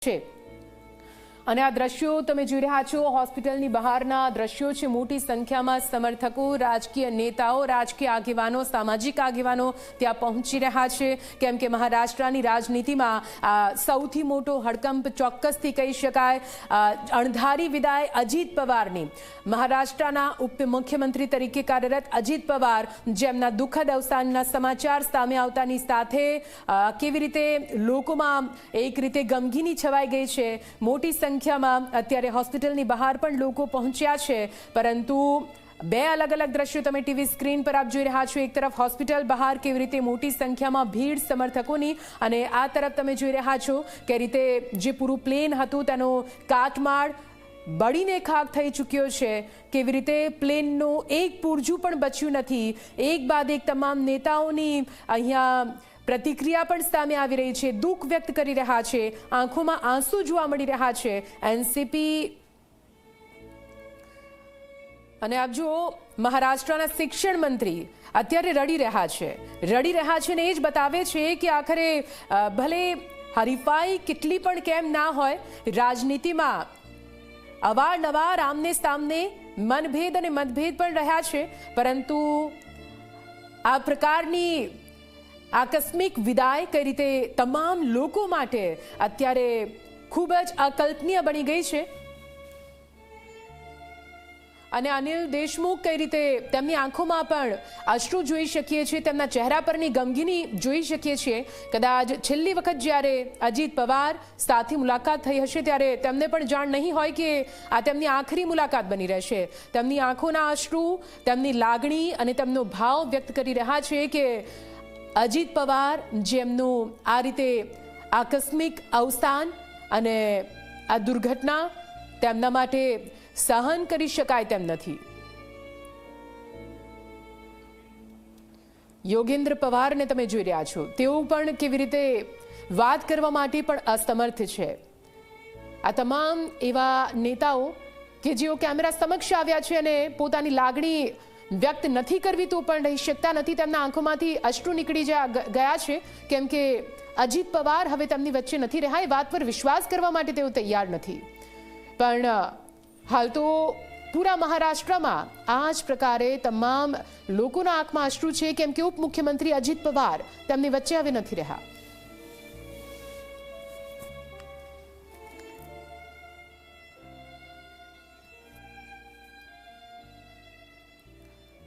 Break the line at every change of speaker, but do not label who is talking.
છે અને આ દ્રશ્યો તમે જોઈ રહ્યા છો હોસ્પિટલની બહારના દ્રશ્યો છે। મોટી સંખ્યામાં સમર્થકો, રાજકીય નેતાઓ, રાજકીય આગેવાનો, સામાજિક આગેવાનો ત્યાં પહોંચી રહ્યા છે, કેમ કે મહારાષ્ટ્રની રાજનીતિમાં સૌથી મોટો હડકંપ ચોક્કસથી કહી શકાય અણધારી વિદાય અજીત પવારની। મહારાષ્ટ્રના ઉપમુખ્યમંત્રી તરીકે કાર્યરત અજીત પવાર, જેમના દુઃખદ અવસાનના સમાચાર સામે આવતાની સાથે કેવી રીતે લોકોમાં એક રીતે ગમગીની છવાઈ ગઈ છે। મોટી સંખ્યામાં અત્યારે હોસ્પિટલની બહાર પણ લોકો પહોંચ્યા છે, પરંતુ બે અલગ અલગ દ્રશ્યો તમે ટીવી સ્ક્રીન પર આપ જોઈ રહ્યા છો। એક તરફ હોસ્પિટલ બહાર કેવી રીતે મોટી સંખ્યામાં ભીડ સમર્થકોની, અને આ તરફ તમે જોઈ રહ્યા છો કે રીતે જે પૂરું પ્લેન હતું તેનો કાટમાળ બળીને ખાક થઈ ચૂક્યો છે। કેવી રીતે પ્લેનનું એક પૂરજું પણ બચ્યું નથી। એક બાદ એક તમામ નેતાઓની અહીંયા પ્રતિક્રિયા પણ સામે આવી રહી છે, દુઃખ વ્યક્ત કરી રહ્યા છે, આંખોમાં આંસુ જોવા મળી રહ્યા છે। એનસીપી અને આપ જુઓ મહારાષ્ટ્રના શિક્ષણ મંત્રી અત્યારે રડી રહ્યા છે ને એ જ બતાવે છે કે આખરે ભલે હરીફાઈ કેટલી પણ કેમ ના હોય, રાજનીતિમાં અવારનવાર આમને સામને મનભેદ અને મતભેદ પણ રહ્યા છે, પરંતુ આ પ્રકારની આકસ્મિક વિદાય કઈ રીતે તમામ લોકો માટે અત્યારે ખૂબ જ અકલ્પનીય બની ગઈ છે। અને અનિલ દેશમુખ કઈ રીતે તેમની આંખોમાં પણ અશ્રુ જોઈ શકીએ છીએ, તેમના ચહેરા પરની ગમગીની જોઈ શકીએ છીએ। કદાચ છેલ્લી વખત જ્યારે અજીત પવાર સાથે મુલાકાત થઈ હશે ત્યારે તેમને પણ જાણ નહીં હોય કે આ તેમની આખરી મુલાકાત બની રહેશે। તેમની આંખોના અશ્રુ, તેમની લાગણી અને તેમનો ભાવ વ્યક્ત કરી રહ્યા છે કે અજીત પવાર જેમનું આ રીતે આકસ્મિક અવસાન અને આ દુર્ઘટના તેમના માટે સહન કરી શકાય તેમ નથી। યોગેન્દ્ર પવારને તમે જોઈ રહ્યા છો, તેઓ પણ કેવી રીતે વાત કરવા માટે પણ અસમર્થ છે। આ તમામ એવા નેતાઓ કે જેઓ કેમેરા સમક્ષ આવ્યા છે અને પોતાની લાગણી વ્યક્ત નથી કરવી તો પણ રહી શકતા નથી, તેમના આંખોમાંથી અશ્રુ નીકળી ગયા છે, કેમ કે અજીત પવાર હવે તેમની વચ્ચે નથી રહ્યા। એ વાત પર વિશ્વાસ કરવા માટે તેઓ તૈયાર નથી, પણ હાલ તો પૂરા મહારાષ્ટ્રમાં આ જ પ્રકારે તમામ લોકોના આંખમાં અશ્રુ છે, કેમ કે ઉપમુખ્યમંત્રી અજીત પવાર તેમની વચ્ચે હવે નથી રહ્યા।